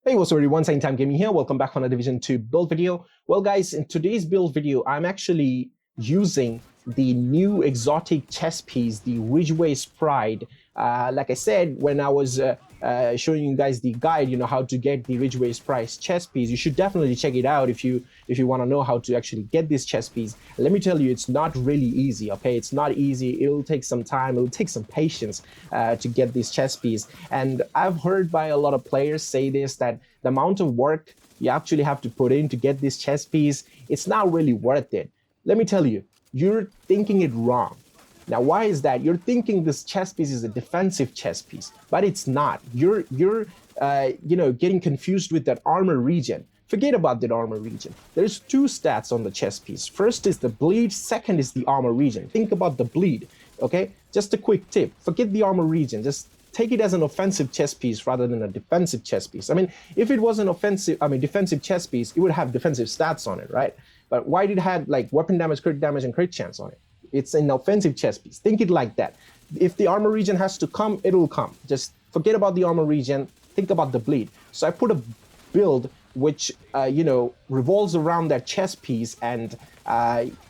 Hey, what's up everyone, Time Gaming here. Welcome back on a Division 2 build video. Well guys, in today's build video, I'm actually using the new exotic chess piece, the Ridgeway's Pride. Like I said, when I was showing you guys the guide, how to get the Ridgeway's Pride chess piece, you should definitely check it out if you want to know how to actually get this chess piece. Let me tell you, it's not really easy, okay? It's not easy. It'll take some time. It'll take some patience to get this chess piece. And I've heard by a lot of players say this, that the amount of work you actually have to put in to get this chess piece, it's not really worth it. Let me tell you, you're thinking it wrong. Now, why is that? You're thinking this chess piece is a defensive chess piece, but it's not. You're getting confused with that armor region. Forget about that armor region. There's two stats on the chess piece. First is the bleed, second is the armor region. Think about the bleed, okay? Just a quick tip. Forget the armor region. Just take it as an offensive chess piece rather than a defensive chess piece. I mean, if it was an defensive chess piece, it would have defensive stats on it, right? But why did it have like weapon damage, and crit chance on it? It's an offensive chess piece. Think it like that. If the armor region has to come, it'll come. Just forget about the armor region. Think about the bleed. So I put a build which revolves around that chess piece, and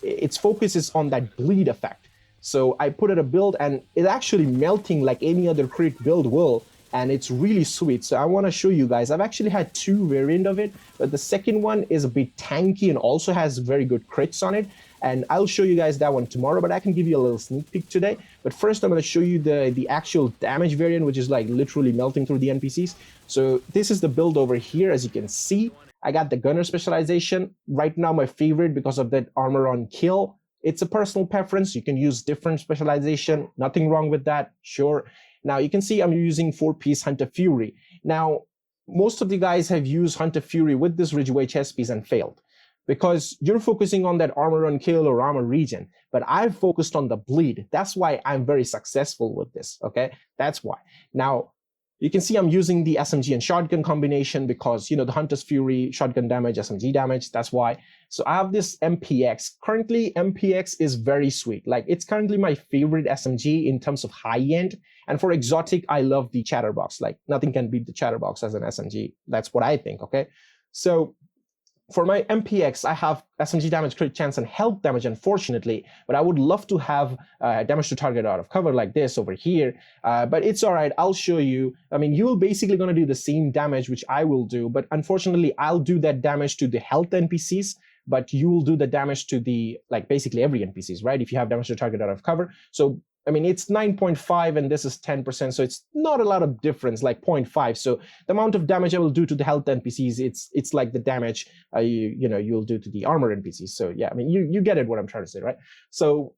its focus is on that bleed effect. So I put it a build, and it's actually melting like any other crit build will, and it's really sweet. So I want to show you guys. I've actually had two variants of it, but the second one is a bit tanky and also has very good crits on it. And I'll show you guys that one tomorrow, but I can give you a little sneak peek today. But first, I'm going to show you the actual damage variant, which is like literally melting through the NPCs. So this is the build over here. As you can see, I got the gunner specialization. Right now, my favorite because of that armor on kill. It's a personal preference. You can use different specialization. Nothing wrong with that, sure. Now, you can see I'm using 4-piece Hunter Fury. Now, most of the guys have used Hunter Fury with this Ridgeway chess piece and failed, because you're focusing on that armor on kill or armor region, but I've focused on the bleed. That's why I'm very successful with this, okay? That's why. Now, you can see I'm using the SMG and shotgun combination because, the Hunter's Fury, shotgun damage, SMG damage, that's why. So I have this MPX. Currently, MPX is very sweet. Like, it's currently my favorite SMG in terms of high-end. And for exotic, I love the Chatterbox. Like, nothing can beat the Chatterbox as an SMG. That's what I think, okay? So for my MPX, I have SMG damage, crit chance, and health damage, unfortunately, but I would love to have damage to target out of cover like this over here, but it's all right. I'll show you. I mean, you're basically going to do the same damage, which I will do, but unfortunately, I'll do that damage to the health NPCs, but you will do the damage to the, basically every NPCs, right? If you have damage to target out of cover. So I mean, it's 9.5 and this is 10%, so it's not a lot of difference, like 0.5. So the amount of damage I will do to the health NPCs, it's like the damage you'll do to the armor NPCs. So yeah, I mean, you get it what I'm trying to say, right? So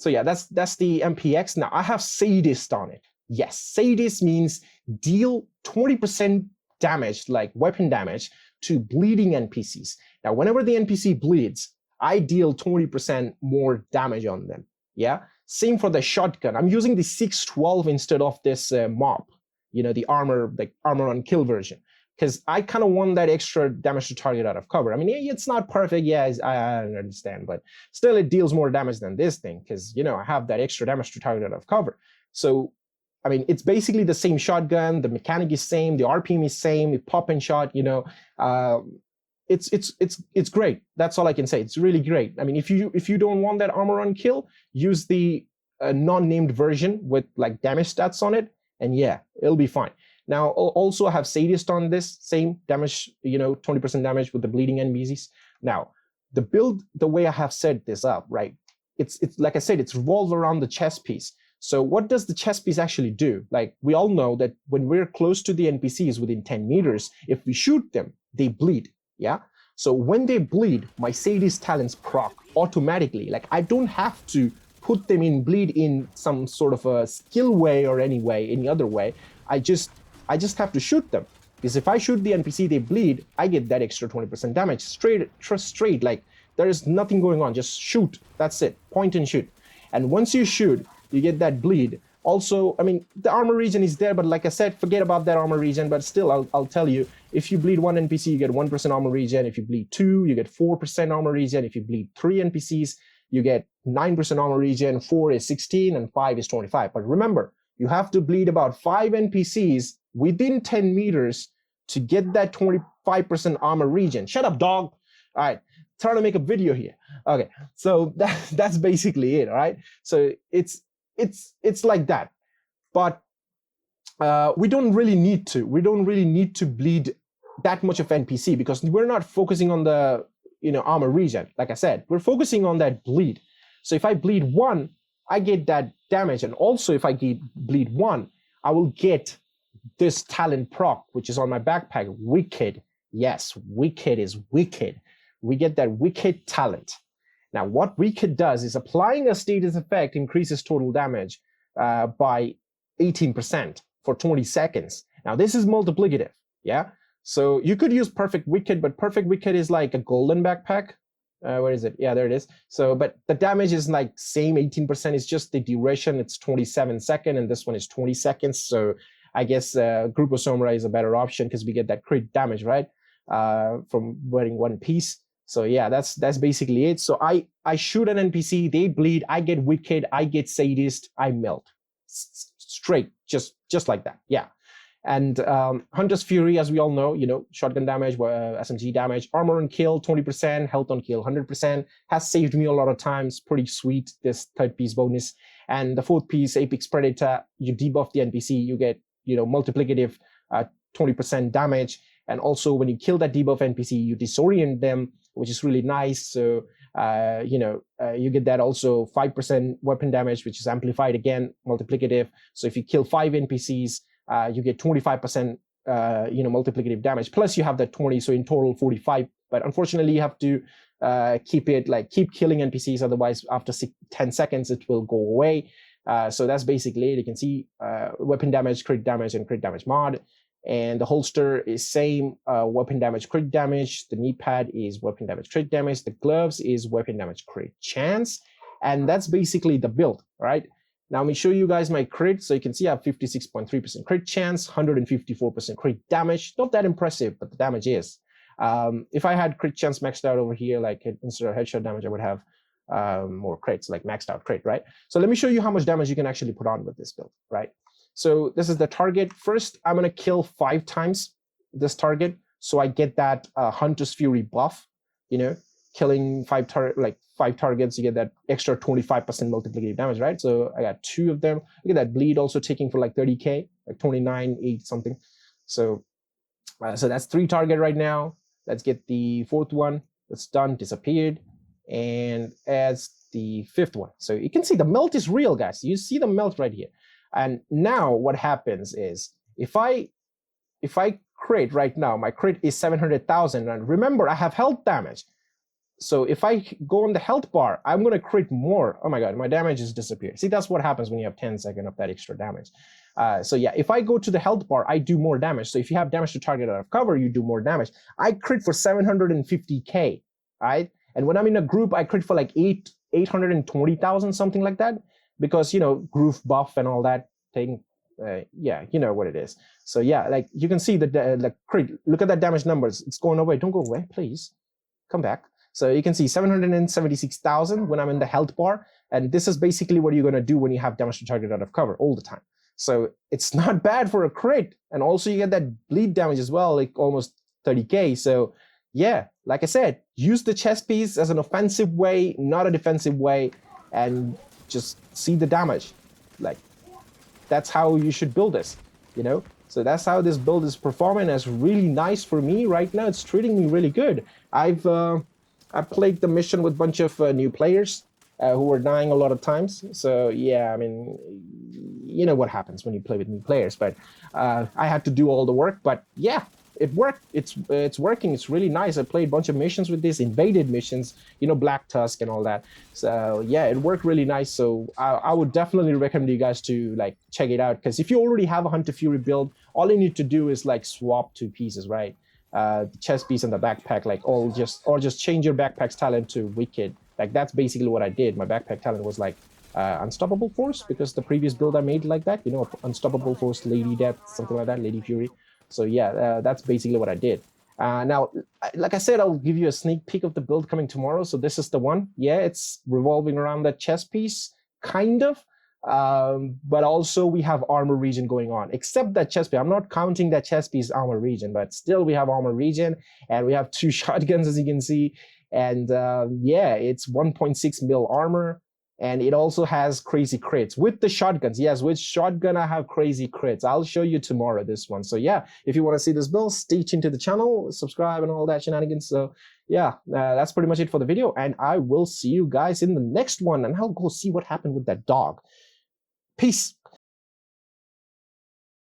yeah, that's the MPX. Now I have Sadist on it. Yes, Sadist means deal 20% damage, like weapon damage, to bleeding NPCs. Now, whenever the NPC bleeds, I deal 20% more damage on them. Yeah. Same for the shotgun. I'm using the 612 instead of this MOP, the armor on kill version, because I kind of want that extra damage to target out of cover. I mean, it's not perfect, yeah, I understand, but still it deals more damage than this thing, because, I have that extra damage to target out of cover. So, I mean, it's basically the same shotgun, the mechanic is same, the RPM is same, it pop and shot, it's great. That's all I can say. It's really great. I mean, if you don't want that armor on kill, use the non-named version with like damage stats on it, and yeah, it'll be fine. Now, also I have Sadist on this, same damage, 20% damage with the bleeding NPCs. Now, the build, the way I have set this up, right? It's like I said, it's revolved around the chess piece. So what does the chess piece actually do? Like, we all know that when we're close to the NPCs within 10 meters, if we shoot them, they bleed. Yeah. So when they bleed, my Sadist talents proc automatically. Like, I don't have to put them in bleed in some sort of a skill way or any other way. I just have to shoot them. Because if I shoot the NPC, they bleed, I get that extra 20% damage straight. Like, there is nothing going on. Just shoot. That's it. Point and shoot. And once you shoot, you get that bleed. Also, I mean, the armor region is there, but like I said, forget about that armor region. But still, I'll tell you, if you bleed one NPC, you get 1% armor region. If you bleed 2, you get 4% armor region. If you bleed 3 NPCs, you get 9% armor region. 4 is 16, and 5 is 25. But remember, you have to bleed about 5 NPCs within 10 meters to get that 25% armor regen. Shut up, dog. All right, trying to make a video here. Okay, so that's basically it. All right, so it's like that, but we don't really need to. We don't really need to bleed that much of NPC because we're not focusing on the armor regen. Like I said, we're focusing on that bleed. So if I bleed 1, I get that damage, and also if I bleed 1, I will get this talent proc, which is on my backpack. Wicked. Yes, wicked is wicked. We get that wicked talent. Now, what wicked does is applying a status effect increases total damage by 18% for 20 seconds. Now, this is multiplicative. Yeah. So you could use perfect wicked, but perfect wicked is like a golden backpack. Where is it? Yeah, there it is. So, but the damage is like same 18%. It's just the duration. It's 27 seconds, and this one is 20 seconds. So I guess Group of Samurai is a better option because we get that crit damage, right? From wearing one piece. So yeah, that's basically it. So I shoot an NPC, they bleed, I get wicked, I get sadist, I melt. Straight, just like that. Yeah. And Hunter's Fury, as we all know, shotgun damage, SMG damage, armor on kill 20%, health on kill 100%, has saved me a lot of times. Pretty sweet, this third piece bonus. And the fourth piece, Apex Predator, you debuff the NPC, you get multiplicative 20% damage. And also when you kill that debuff NPC, you disorient them, which is really nice. So you get that also 5% weapon damage, which is amplified again, multiplicative. So if you kill 5 NPCs, you get 25% multiplicative damage. Plus you have that 20, so in total 45. But unfortunately, you have to keep killing NPCs. Otherwise, after 10 seconds, it will go away. So that's basically it. You can see weapon damage, crit damage, and crit damage mod. And the holster is same weapon damage, crit damage. The knee pad is weapon damage, crit damage. The gloves is weapon damage, crit chance. And that's basically the build, right? Now, let me show you guys my crit. So you can see I have 56.3% crit chance, 154% crit damage. Not that impressive, but the damage is. If I had crit chance maxed out over here, like instead of headshot damage, I would have more crits, like maxed out crit, right? So let me show you how much damage you can actually put on with this build, right? So this is the target. First, I'm going to kill 5 times this target. So I get that Hunter's Fury buff, killing 5 targets, you get that extra 25% multiplicative damage, right? So I got 2 of them. Look at that bleed also taking for like 30K, like 29, 8 something. So that's 3 target right now. Let's get the 4th one. It's done, disappeared. And as the 5th one. So you can see the melt is real, guys. You see the melt right here. And now what happens is if I crit right now, my crit is 700,000. And remember, I have health damage. So if I go on the health bar, I'm going to crit more. Oh my God, my damage has disappeared. See, that's what happens when you have 10 seconds of that extra damage. So yeah, if I go to the health bar, I do more damage. So if you have damage to target out of cover, you do more damage. I crit for 750K, right? And when I'm in a group, I crit for like 820,000, something like that. Because, groove buff and all that thing. Yeah, you know what it is. So yeah, like you can see the crit. Look at that damage numbers. It's going away. Don't go away, please. Come back. So you can see 776,000 when I'm in the health bar. And this is basically what you're going to do when you have damage to target out of cover all the time. So it's not bad for a crit. And also you get that bleed damage as well, like almost 30K. So yeah, like I said, use the chest piece as an offensive way, not a defensive way, and just see the damage. Like, that's how you should build this, So that's how this build is performing. It's really nice for me right now. It's treating me really good. I played the mission with a bunch of new players who were dying a lot of times. So yeah, I mean, you know what happens when you play with new players. But I had to do all the work. But yeah, it worked. It's working. It's really nice. I played a bunch of missions with this, invaded missions, Black Tusk and all that. So yeah, it worked really nice. So I would definitely recommend you guys to check it out, because if you already have a Hunter Fury build, all you need to do is swap 2 pieces, right? The chest piece and the backpack, or just change your backpack's talent to Wicked. That's basically what I did. My backpack talent was Unstoppable Force, because the previous build I made like that, Unstoppable Force, Lady Death, something like that, Lady Fury. So yeah, that's basically what I did. Now, like I said, I'll give you a sneak peek of the build coming tomorrow. So this is the one. Yeah, it's revolving around that chest piece, kind of. But also we have armor region going on, except that chest piece. I'm not counting that chest piece armor region, but still we have armor region, and we have 2 shotguns, as you can see. And yeah, it's 1.6 mil armor, and it also has crazy crits with the shotguns. Yes, with shotgun I have crazy crits. I'll show you tomorrow this one. So yeah, if you want to see this build, stay tuned to the channel, subscribe and all that shenanigans. So yeah, that's pretty much it for the video, and I will see you guys in the next one, and I'll go see what happened with that dog. Peace.